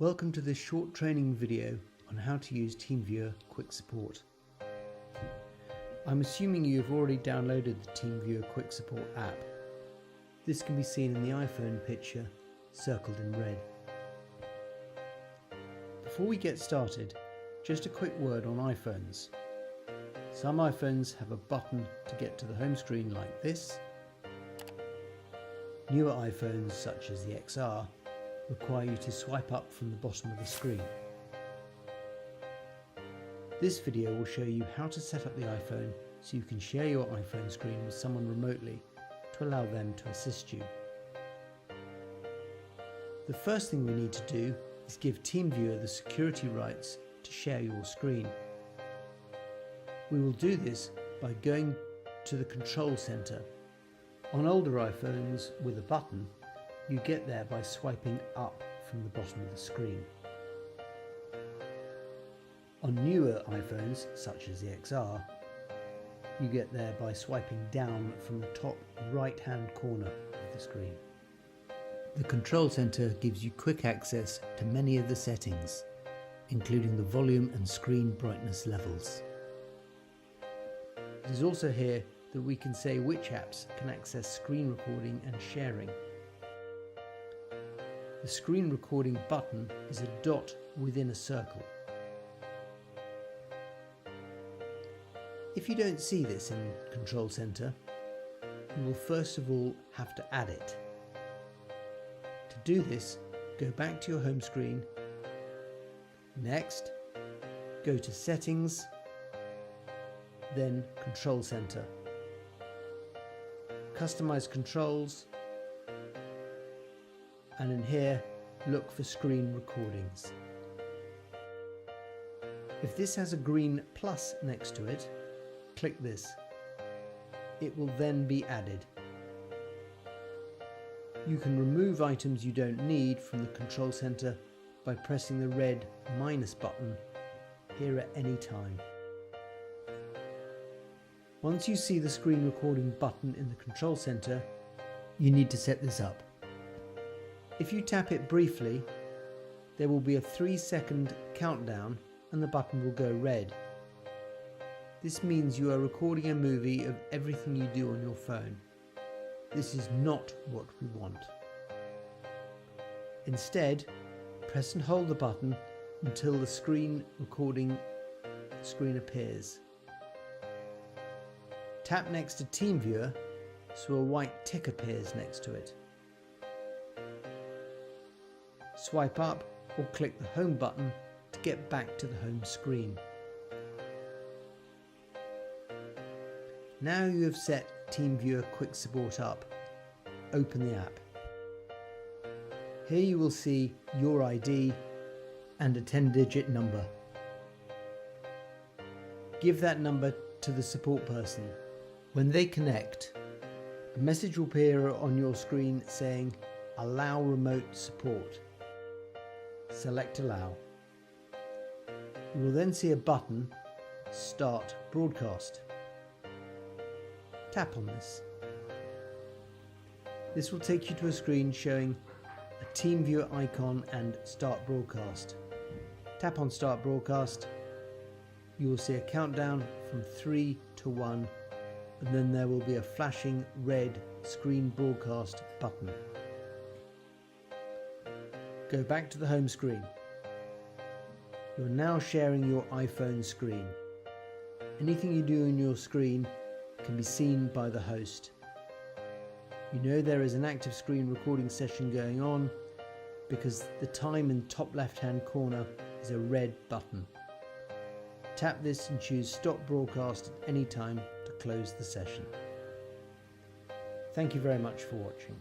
Welcome to this short training video on how to use TeamViewer QuickSupport. I'm assuming you have already downloaded the TeamViewer QuickSupport app. This can be seen in the iPhone picture circled in red. Before we get started, just a quick word on iPhones. Some iPhones have a button to get to the home screen like this. Newer iPhones such as the XR require you to swipe up from the bottom of the screen. This video will show you how to set up the iPhone so you can share your iPhone screen with someone remotely to allow them to assist you. The first thing we need to do is give TeamViewer the security rights to share your screen. We will do this by going to the control center. On older iPhones with a button, you get there by swiping up from the bottom of the screen. On newer iPhones, such as the XR, you get there by swiping down from the top right-hand corner of the screen. The control center gives you quick access to many of the settings, including the volume and screen brightness levels. It is also here that we can say which apps can access screen recording and sharing. The screen recording button is a dot within a circle. If you don't see this in Control Center, you will first of all have to add it. To do this, go back to your home screen. Next, go to Settings, then Control Center. Customize controls, and in here, look for screen recordings. If this has a green plus next to it, click this. It will then be added. You can remove items you don't need from the control center by pressing the red minus button here at any time. Once you see the screen recording button in the control center, you need to set this up. If you tap it briefly, there will be a 3-second countdown and the button will go red. This means you are recording a movie of everything you do on your phone. This is not what we want. Instead, press and hold the button until the screen recording screen appears. Tap next to TeamViewer so a white tick appears next to it. Swipe up or click the home button to get back to the home screen. Now you have set TeamViewer QuickSupport up, open the app. Here you will see your ID and a 10-digit number. Give that number to the support person. When they connect, a message will appear on your screen saying, "Allow remote support." Select Allow. You will then see a button, Start Broadcast. Tap on this. This will take you to a screen showing a TeamViewer icon and Start Broadcast. Tap on Start Broadcast. You will see a countdown from 3 to 1, and then there will be a flashing red Screen Broadcast button. Go back to the home screen. You are now sharing your iPhone screen. Anything you do on your screen can be seen by the host. You know there is an active screen recording session going on because the time in the top left-hand corner is a red button. Tap this and choose Stop Broadcast at any time to close the session. Thank you very much for watching.